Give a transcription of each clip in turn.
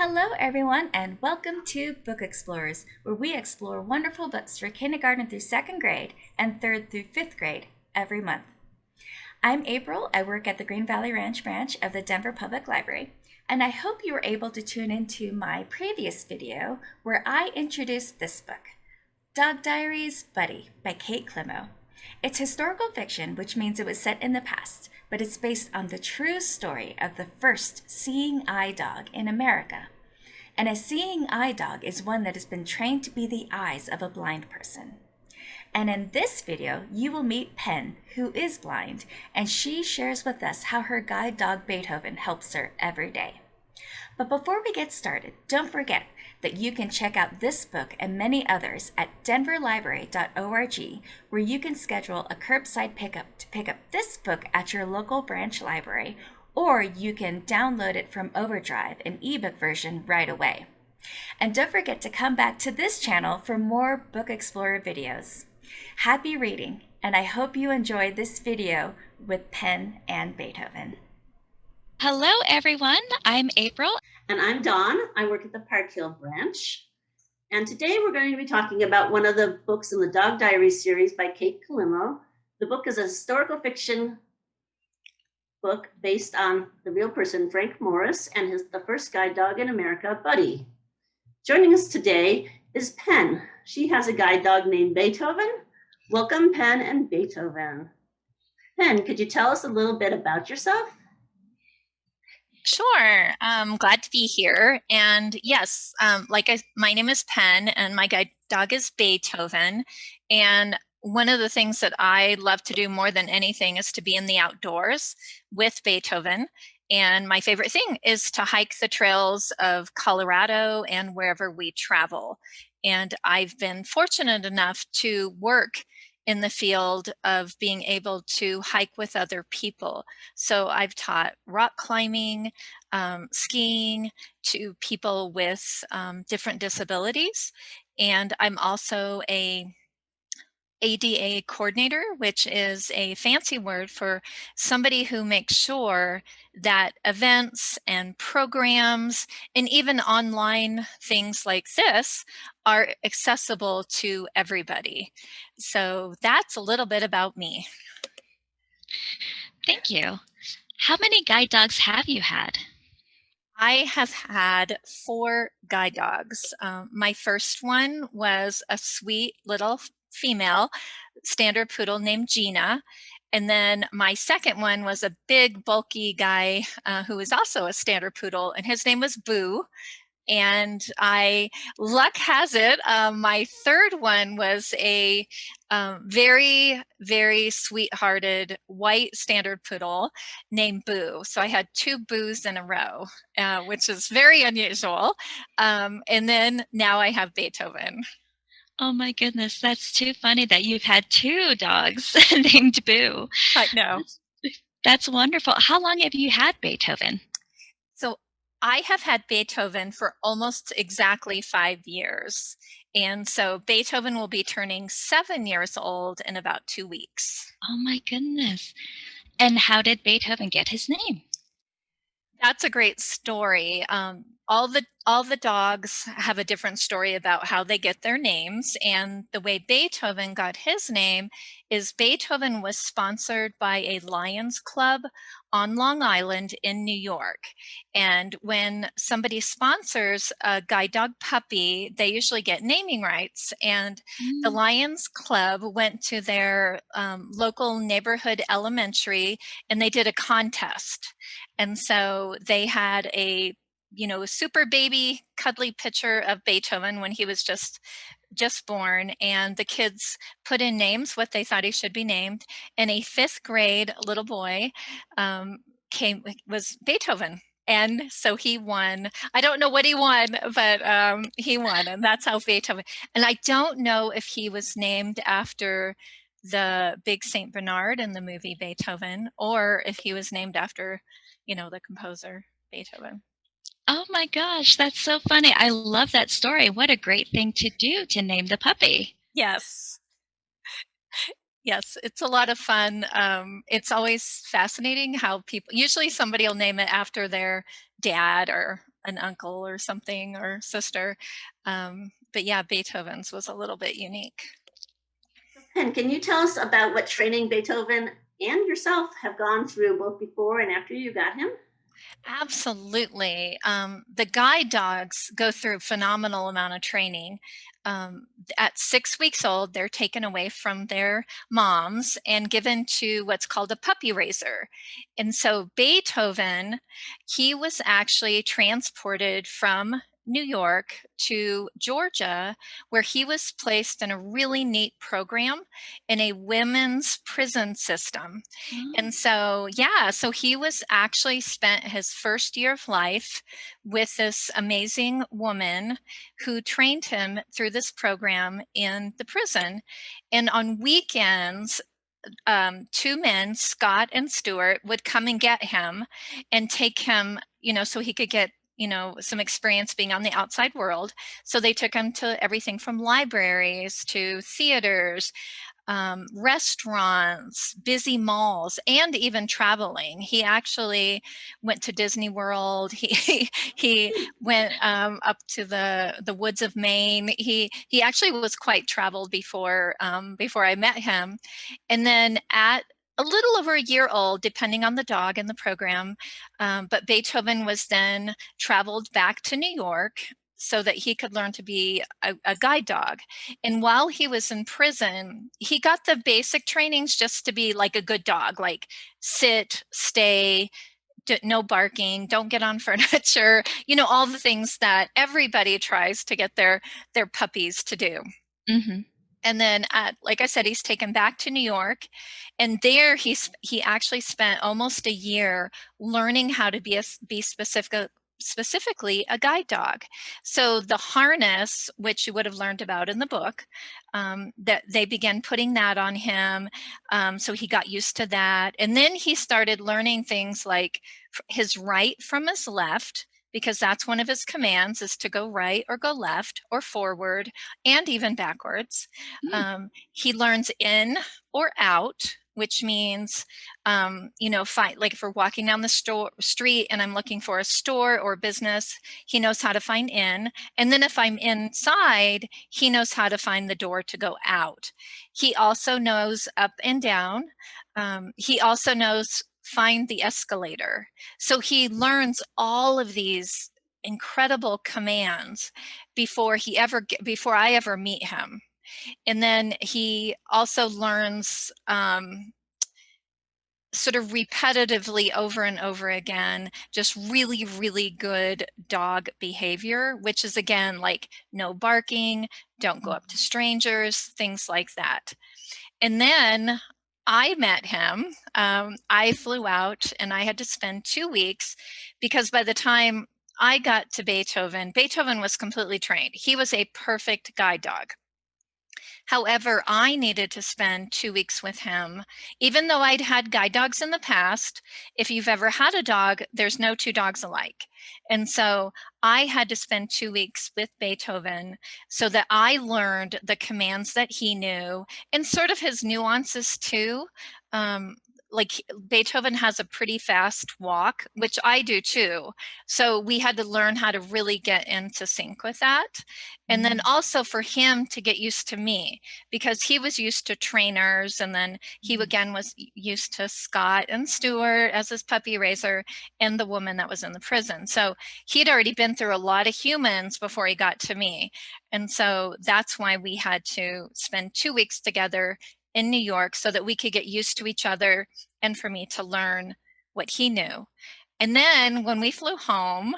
Hello, everyone, and welcome to Book Explorers, where we explore wonderful books for kindergarten through second grade and third through fifth grade every month. I'm April. I work at the Green Valley Ranch branch of the Denver Public Library, and I hope you were able to tune into my previous video where I introduced this book, Dog Diaries, Buddy by Kate Klimo. It's historical fiction, which means it was set in the past, but it's based on the true story of the first seeing eye dog in America. And a seeing eye dog is one that has been trained to be the eyes of a blind person. And in this video, you will meet Penn, who is blind, and she shares with us how her guide dog Beethoven helps her every day. But before we get started, don't forget that you can check out this book and many others at denverlibrary.org, where you can schedule a curbside pickup to pick up this book at your local branch library, or you can download it from Overdrive, an ebook version, right away. And don't forget to come back to this channel for more Book Explorer videos. Happy reading, and I hope you enjoyed this video with Penn and Beethoven. Hello, everyone. I'm April. And I'm Dawn. I work at the Park Hill branch. And today we're going to be talking about one of the books in the Dog Diaries series by Kate Klimo. The book is a historical fiction book based on the real person, Frank Morris, and the first guide dog in America, Buddy. Joining us today is Penn. She has a guide dog named Beethoven. Welcome, Penn and Beethoven. Penn, could you tell us a little bit about yourself? Sure. I'm glad to be here. And yes, my name is Penn, and my guide dog is Beethoven. And one of the things that I love to do more than anything is to be in the outdoors with Beethoven. And my favorite thing is to hike the trails of Colorado and wherever we travel. And I've been fortunate enough to work in the field of being able to hike with other people. So I've taught rock climbing, skiing to people with different disabilities. And I'm also a ADA coordinator, which is a fancy word for somebody who makes sure that events and programs and even online things like this are accessible to everybody. So that's a little bit about me. Thank you. How many guide dogs have you had? I have had 4 guide dogs. My first one was a sweet little female standard poodle named Gina. And then my second one was a big, bulky guy who was also a standard poodle, and his name was Boo. And luck has it, my third one was a very, very sweethearted white standard poodle named Boo. So I had 2 Boos in a row, which is very unusual. And then now I have Beethoven. Oh my goodness, that's too funny that you've had 2 dogs named Boo. I know. That's wonderful. How long have you had Beethoven? So I have had Beethoven for almost exactly 5 years. And so Beethoven will be turning 7 years old in about 2 weeks. Oh my goodness. And how did Beethoven get his name? That's a great story. All the dogs have a different story about how they get their names, and the way Beethoven got his name is Beethoven was sponsored by a Lions Club on Long Island in New York. And when somebody sponsors a guide dog puppy, they usually get naming rights. And the Lions Club went to their local neighborhood elementary, and they did a contest. And so they had a super baby cuddly picture of Beethoven when he was just born, and the kids put in names, what they thought he should be named, and a 5th grade little boy was Beethoven. And so he won. I don't know what he won, but he won, and that's how Beethoven. And I don't know if he was named after the big Saint Bernard in the movie Beethoven, or if he was named after, the composer Beethoven. Oh my gosh, that's so funny. I love that story. What a great thing to do to name the puppy. Yes. Yes, it's a lot of fun. It's always fascinating how usually somebody will name it after their dad or an uncle or something or sister. But yeah, Beethoven's was a little bit unique. Penn, can you tell us about what training Beethoven and yourself have gone through both before and after you got him? Absolutely. The guide dogs go through a phenomenal amount of training. At 6 weeks old, they're taken away from their moms and given to what's called a puppy raiser. And so Beethoven, he was actually transported from New York to Georgia, where he was placed in a really neat program in a women's prison system. And so, yeah, so he was actually spent his first year of life with this amazing woman who trained him through this program in the prison. And on weekends, two men, Scott and Stuart, would come and get him and take him, so he could get, some experience being on the outside world. So they took him to everything from libraries to theaters, restaurants, busy malls, and even traveling. He actually went to Disney World. He went up to the woods of Maine. He actually was quite traveled before I met him. And then at a little over a year old, depending on the dog and the program, but Beethoven was then traveled back to New York so that he could learn to be a guide dog. And while he was in prison, he got the basic trainings just to be like a good dog, like sit, stay, no barking, don't get on furniture, all the things that everybody tries to get their puppies to do. Mm-hmm. And then, like I said, he's taken back to New York, and there he actually spent almost a year learning how to be specifically a guide dog. So the harness, which you would have learned about in the book, that they began putting that on him, so he got used to that. And then he started learning things like his right from his left, because that's one of his commands, is to go right or go left or forward and even backwards. He learns in or out, which means, like if we're walking down the street and I'm looking for a store or business, he knows how to find in. And then if I'm inside, he knows how to find the door to go out. He also knows up and down. He also knows find the escalator. So he learns all of these incredible commands before I ever meet him. And then he also learns sort of repetitively over and over again, just really, really good dog behavior, which is again, like no barking, don't go up to strangers, things like that. And then I met him. I flew out and I had to spend 2 weeks, because by the time I got to Beethoven was completely trained. He was a perfect guide dog. However, I needed to spend 2 weeks with him. Even though I'd had guide dogs in the past, if you've ever had a dog, there's no two dogs alike. And so I had to spend 2 weeks with Beethoven so that I learned the commands that he knew and sort of his nuances too. Like Beethoven has a pretty fast walk, which I do too. So we had to learn how to really get into sync with that. And then also for him to get used to me, because he was used to trainers, and then he again was used to Scott and Stuart as his puppy raiser and the woman that was in the prison. So he'd already been through a lot of humans before he got to me. And so that's why we had to spend 2 weeks together in New York so that we could get used to each other and for me to learn what he knew. And then when we flew home,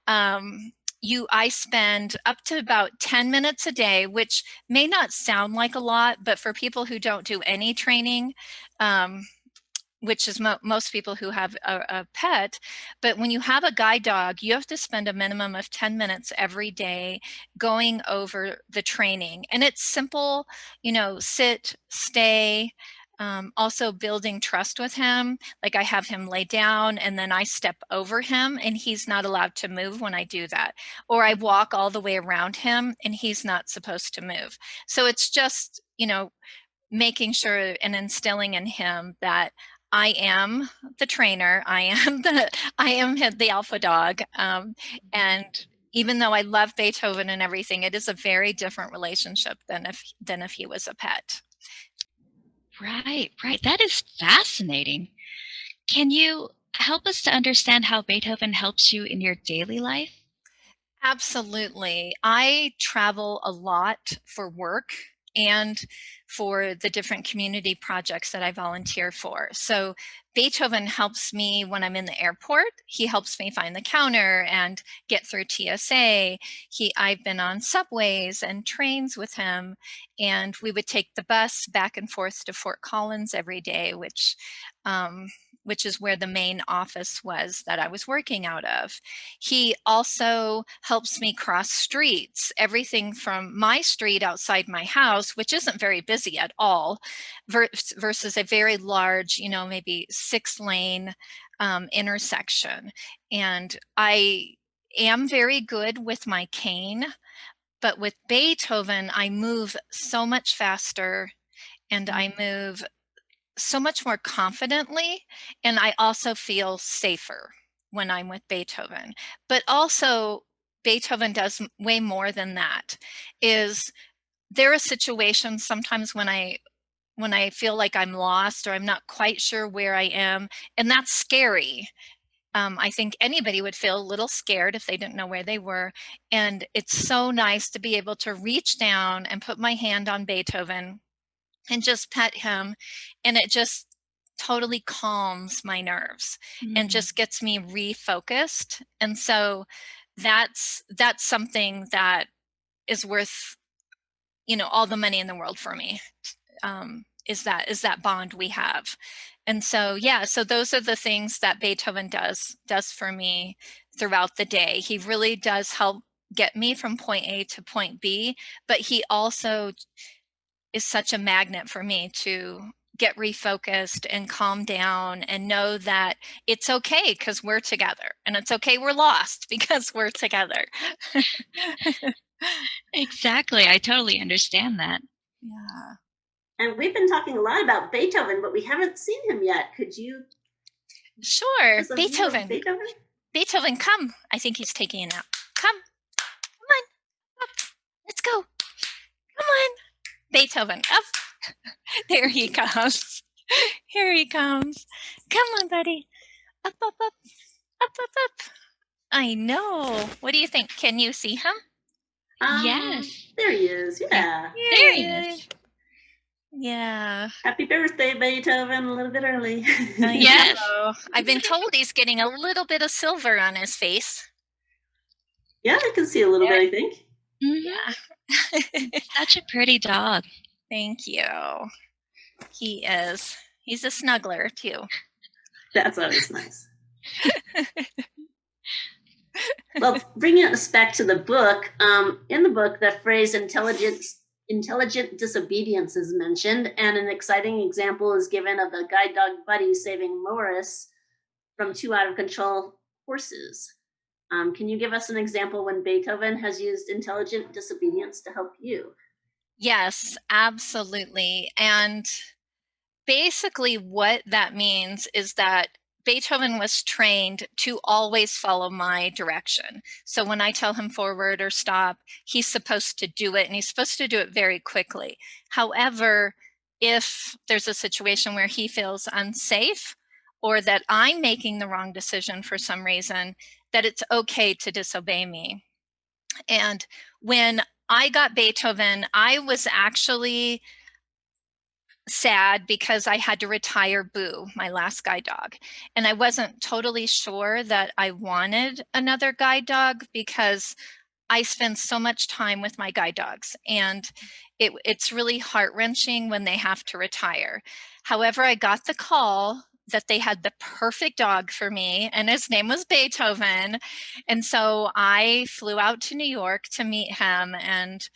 I spend up to about 10 minutes a day, which may not sound like a lot, but for people who don't do any training, which is most people who have a pet, but when you have a guide dog, you have to spend a minimum of 10 minutes every day going over the training. And it's simple, sit, stay, also building trust with him. Like I have him lay down and then I step over him and he's not allowed to move when I do that. Or I walk all the way around him and he's not supposed to move. So it's just, making sure and instilling in him that I am the trainer. I am the alpha dog. And even though I love Beethoven and everything, it is a very different relationship than if he was a pet. Right, right. That is fascinating. Can you help us to understand how Beethoven helps you in your daily life? Absolutely. I travel a lot for work and for the different community projects that I volunteer for. So Beethoven helps me when I'm in the airport. He helps me find the counter and get through TSA. I've been on subways and trains with him, and we would take the bus back and forth to Fort Collins every day, which is where the main office was that I was working out of. He also helps me cross streets, everything from my street outside my house, which isn't very busy at all, versus a very large, maybe 6-lane intersection. And I am very good with my cane, but with Beethoven, I move so much faster and I move so much more confidently, and I also feel safer when I'm with Beethoven. But also, Beethoven does way more than that. There are situations sometimes when I feel like I'm lost or I'm not quite sure where I am, and that's scary. I think anybody would feel a little scared if they didn't know where they were. And it's so nice to be able to reach down and put my hand on Beethoven and just pet him, and it just totally calms my nerves and just gets me refocused. And so that's something that is worth all the money in the world for me, is that bond we have. And so so those are the things that Beethoven does for me throughout the day. He really does help get me from point A to point B, but he also is such a magnet for me to get refocused and calm down and know that it's okay because we're together, and it's okay we're lost because we're together. Exactly. I totally understand that. Yeah. And we've been talking a lot about Beethoven, but we haven't seen him yet. Could you? Sure. Just a view of Beethoven? Beethoven, come. I think he's taking a nap. Come on. Up. Let's go. Come on. Beethoven, up. There he comes. Here he comes. Come on, buddy. Up, up, up. Up, up, up. I know. What do you think? Can you see him? Yes. There he is. Yeah. There he is. Yeah. Happy birthday, Beethoven. A little bit early. Yes. I've been told he's getting a little bit of silver on his face. Yeah, I can see a little bit, I think. Yeah. Such a pretty dog. Thank you. He is. He's a snuggler, too. That's always nice. Well, bringing us back to the book, in the book, the phrase intelligent disobedience is mentioned, and an exciting example is given of the guide dog Buddy saving Morris from 2 out-of-control horses. Can you give us an example when Beethoven has used intelligent disobedience to help you? Yes, absolutely. And basically what that means is that Beethoven was trained to always follow my direction. So when I tell him forward or stop, he's supposed to do it, and he's supposed to do it very quickly. However, if there's a situation where he feels unsafe or that I'm making the wrong decision for some reason, that it's okay to disobey me. And when I got Beethoven, I was actually sad because I had to retire Boo, my last guide dog. And I wasn't totally sure that I wanted another guide dog because I spend so much time with my guide dogs, and it's really heart-wrenching when they have to retire. However, I got the call that they had the perfect dog for me, and his name was Beethoven. And so I flew out to New York to meet him, and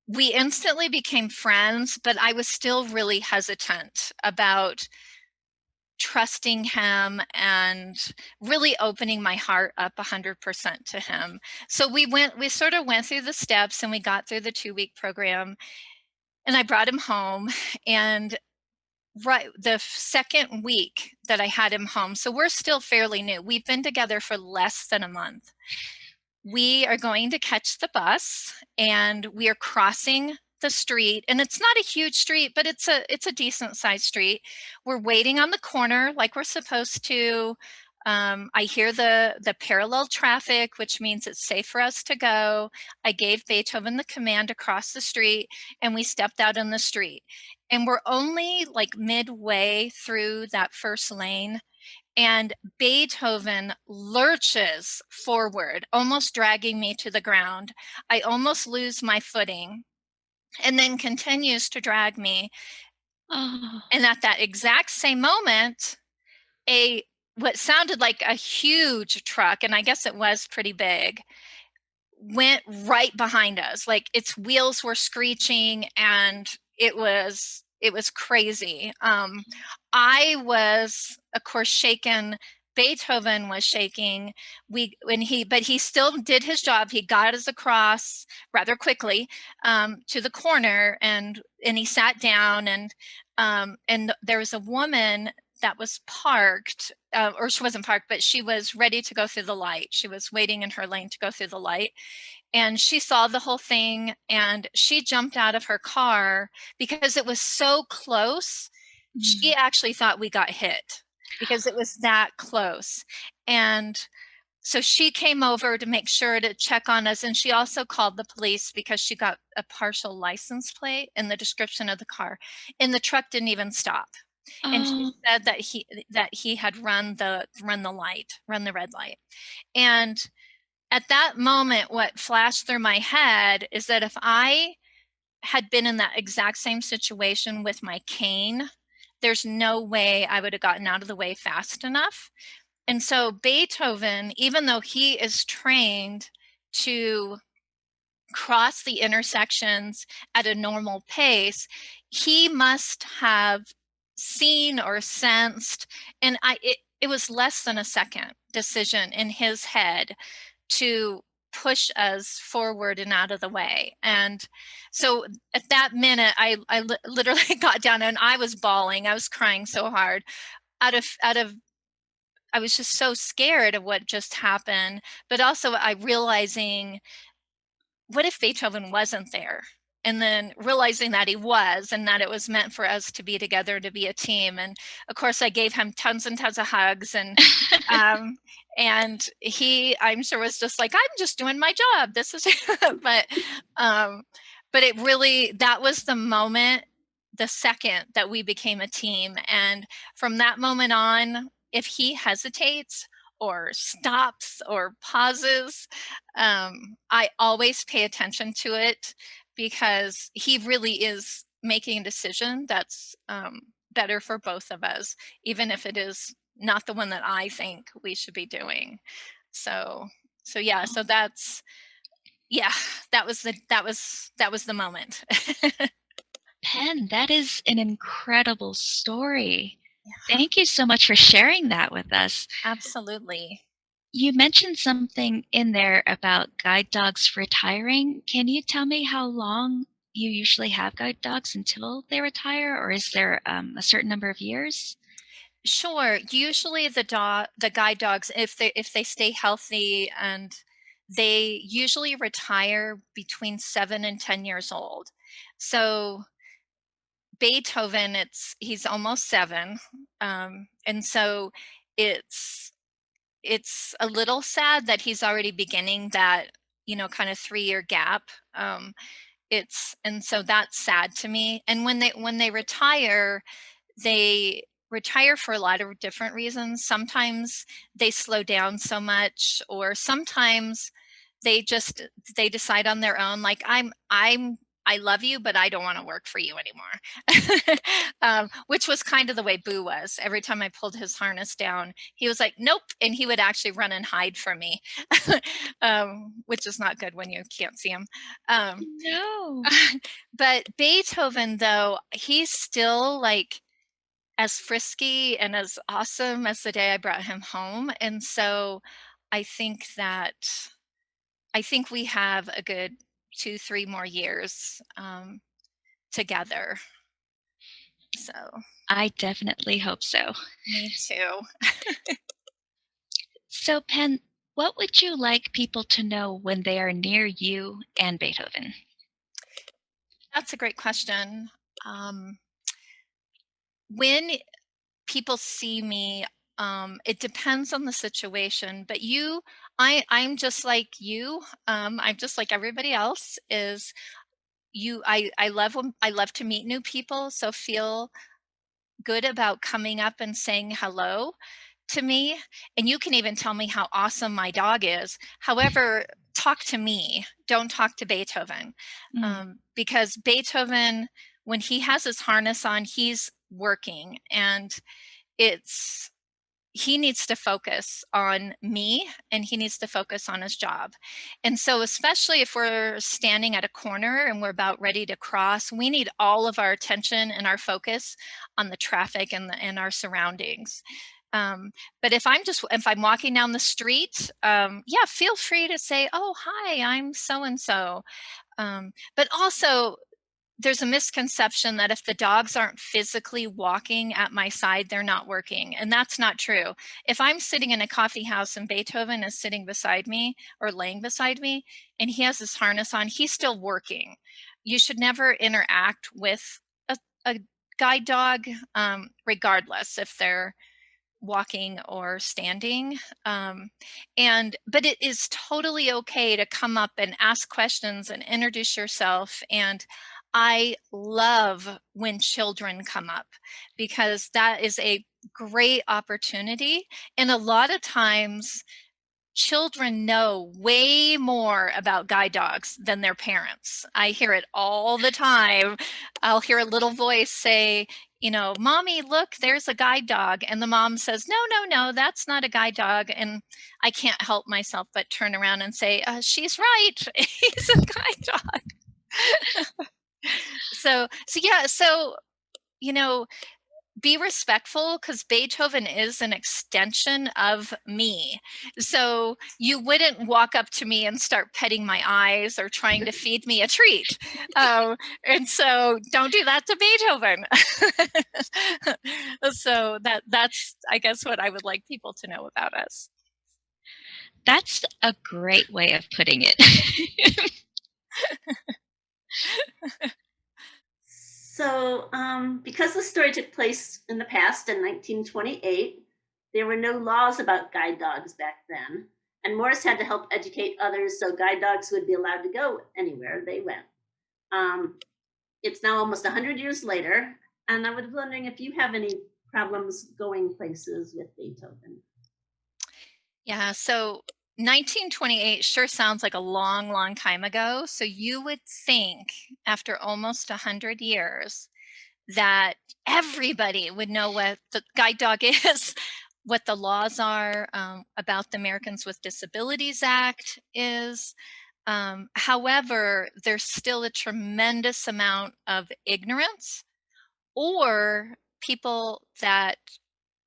we instantly became friends, but I was still really hesitant about trusting him and really opening my heart up 100% to him. So we sort of went through the steps, and we got through the 2-week program, and I brought him home. And right the second week that I had him home. So we're still fairly new. We've been together for less than a month. We are going to catch the bus, and we are crossing the street, and it's not a huge street, but it's a decent sized street. We're waiting on the corner like we're supposed to. I hear the parallel traffic, which means it's safe for us to go. I gave Beethoven the command to cross the street, and we stepped out in the street. And we're only like midway through that first lane, and Beethoven lurches forward, almost dragging me to the ground. I almost lose my footing, and then continues to drag me. Oh. And at that exact same moment, what sounded like a huge truck, and I guess it was pretty big, went right behind us. Like its wheels were screeching, and it was crazy. I was, of course, shaken. Beethoven was shaking. But he still did his job. He got us across rather quickly to the corner, and he sat down, and there was a woman that was parked, or she wasn't parked, but she was ready to go through the light. She was waiting in her lane to go through the light. And she saw the whole thing, and she jumped out of her car because it was so close. She actually thought we got hit because it was that close. And so she came over to make sure to check on us. And she also called the police because she got a partial license plate in the description of the car. And the truck didn't even stop. And she said that he had run the red light. And at that moment, what flashed through my head is that if I had been in that exact same situation with my cane, there's no way I would have gotten out of the way fast enough. And so Beethoven, even though he is trained to cross the intersections at a normal pace, he must have seen or sensed, and it was less than a second decision in his head to push us forward and out of the way. And so at that minute, I literally got down, and I was bawling. I was crying so hard out of I was just so scared of what just happened, but also I realizing, what if Beethoven wasn't there? And then realizing that he was, and that it was meant for us to be together, to be a team. And of course, I gave him tons and tons of hugs, and he, I'm sure, was just like, I'm just doing my job. This is, but it really, that was the moment, the second that we became a team. And from that moment on, if he hesitates or stops or pauses, I always pay attention to it, because he really is making a decision that's better for both of us, even if it is not the one that I think we should be doing. So yeah, so that's, yeah, that was the moment. Penn, that is an incredible story. Yeah. Thank you so much for sharing that with us. Absolutely. You mentioned something in there about guide dogs retiring. Can you tell me how long you usually have guide dogs until they retire, or is there a certain number of years? Sure. Usually the guide dogs, if they stay healthy, and they usually retire between 7 and 10 years old. So Beethoven, he's almost 7, and so it's a little sad that he's already beginning that, kind of 3-year gap. And so that's sad to me. And when they retire, they retire for a lot of different reasons. Sometimes they slow down so much, or sometimes they decide on their own, like, I love you, but I don't want to work for you anymore. Which was kind of the way Boo was. Every time I pulled his harness down, he was like, nope. And he would actually run and hide from me, which is not good when you can't see him. No. But Beethoven, though, he's still like as frisky and as awesome as the day I brought him home. And so I think we have a good 2-3 more years together. So I definitely hope so. me too. So, Penn, what would you like people to know when they are near you and Beethoven? That's a great question. When people see me, it depends on the situation, but I'm just like you. I'm just like everybody else is. I love to meet new people, so feel good about coming up and saying hello to me. And you can even tell me how awesome my dog is. However, talk to me, don't talk to Beethoven. Mm. Because Beethoven, when he has his harness on, he's working, and it's he needs to focus on me, and he needs to focus on his job. And so, especially if we're standing at a corner and we're about ready to cross, we need all of our attention and our focus on the traffic and our surroundings. Um, but if I'm walking down the street, yeah, feel free to say, "Oh, hi, I'm so and so." But also, there's a misconception that if the dogs aren't physically walking at my side, they're not working. And that's not true. If I'm sitting in a coffee house and Beethoven is sitting beside me or laying beside me and he has his harness on, he's still working. You should never interact with a guide dog, regardless if they're walking or standing. But it is totally okay to come up and ask questions and introduce yourself. And I love when children come up, because that is a great opportunity. And a lot of times children know way more about guide dogs than their parents. I hear it all the time. I'll hear a little voice say, "Mommy, look, there's a guide dog." And the mom says, "No, no, no, that's not a guide dog." And I can't help myself but turn around and say, "She's right. He's a guide dog." Yeah, you know, be respectful, because Beethoven is an extension of me. So you wouldn't walk up to me and start petting my eyes or trying to feed me a treat. And so don't do that to Beethoven. So that's, I guess, what I would like people to know about us. That's a great way of putting it. So, because the story took place in the past in 1928, there were no laws about guide dogs back then, and Morris had to help educate others so guide dogs would be allowed to go anywhere they went. Um, it's now almost 100 years later, and I was wondering if you have any problems going places with Beethoven. Yeah, so 1928 sure sounds like a long, long time ago. So you would think after almost 100 years that everybody would know what the guide dog is, what the laws are, about the Americans with Disabilities Act is. However, there's still a tremendous amount of ignorance, or people that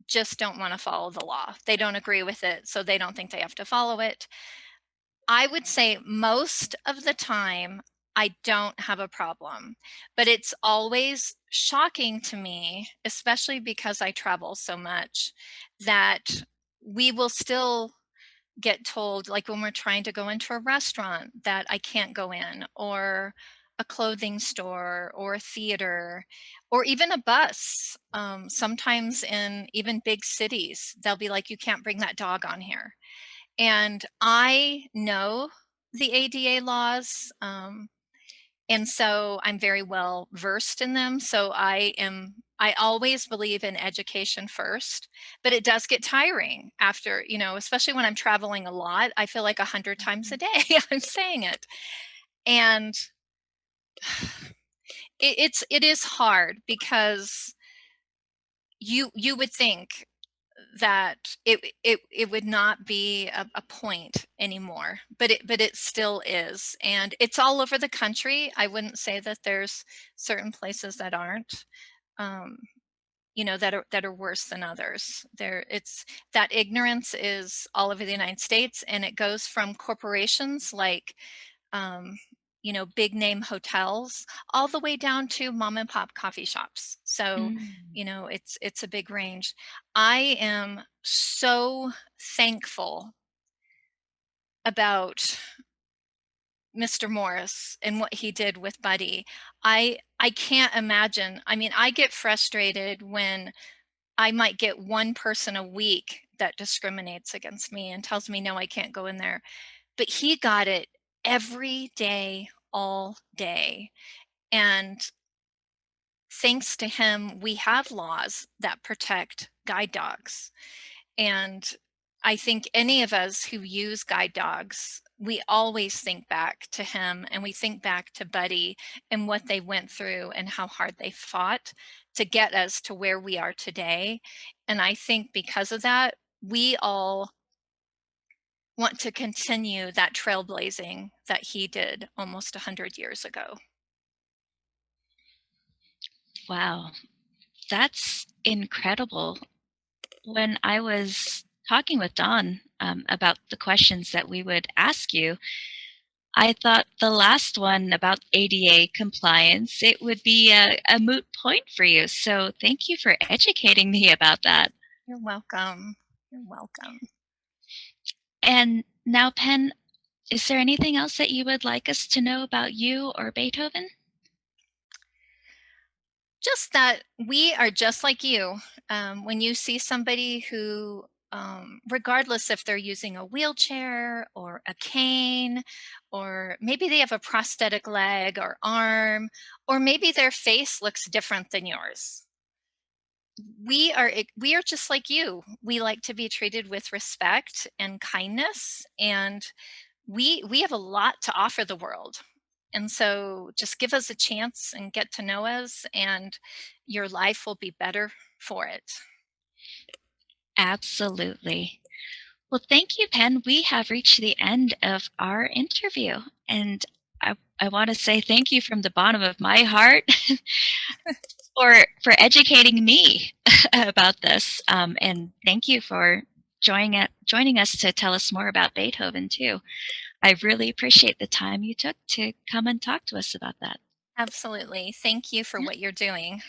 just don't want to follow the law. They don't agree with it, so they don't think they have to follow it. I would say most of the time, I don't have a problem, but it's always shocking to me, especially because I travel so much, that we will still get told, like when we're trying to go into a restaurant, that I can't go in, or a clothing store, or a theater, or even a bus. Sometimes in even big cities, they'll be like, "You can't bring that dog on here." And I know the ADA laws, and so I'm very well versed in them. So I always believe in education first, but it does get tiring after, especially when I'm traveling a lot. I feel like 100 times a day I'm saying it. And it is hard, because you would think that it would not be a point anymore, but it still is, and it's all over the country. I wouldn't say that there's certain places that aren't, um, that are worse than others. It's that ignorance is all over the United States, and it goes from corporations like, um, big name hotels, all the way down to mom and pop coffee shops. So, Mm. it's a big range. I am so thankful about Mr. Morris and what he did with Buddy. I can't imagine. I mean, I get frustrated when I might get one person a week that discriminates against me and tells me, no, I can't go in there. But he got it every day, all day. And thanks to him, we have laws that protect guide dogs. And I think any of us who use guide dogs, we always think back to him and we think back to Buddy and what they went through and how hard they fought to get us to where we are today. And I think because of that, we all want to continue that trailblazing that he did almost 100 years ago. Wow, that's incredible. When I was talking with Dawn about the questions that we would ask you, I thought the last one about ADA compliance, it would be a moot point for you. So thank you for educating me about that. You're welcome. You're welcome. And now, Penn, is there anything else that you would like us to know about you or Beethoven? Just that we are just like you. When you see somebody who, regardless if they're using a wheelchair or a cane, or maybe they have a prosthetic leg or arm, or maybe their face looks different than yours. We are just like you. We like to be treated with respect and kindness, and we have a lot to offer the world. And so just give us a chance and get to know us, and your life will be better for it. Absolutely. Well, thank you, Penn. We have reached the end of our interview. And I want to say thank you from the bottom of my heart for educating me about this. And thank you for joining us to tell us more about Beethoven, too. I really appreciate the time you took to come and talk to us about that. Absolutely. Thank you for what you're doing.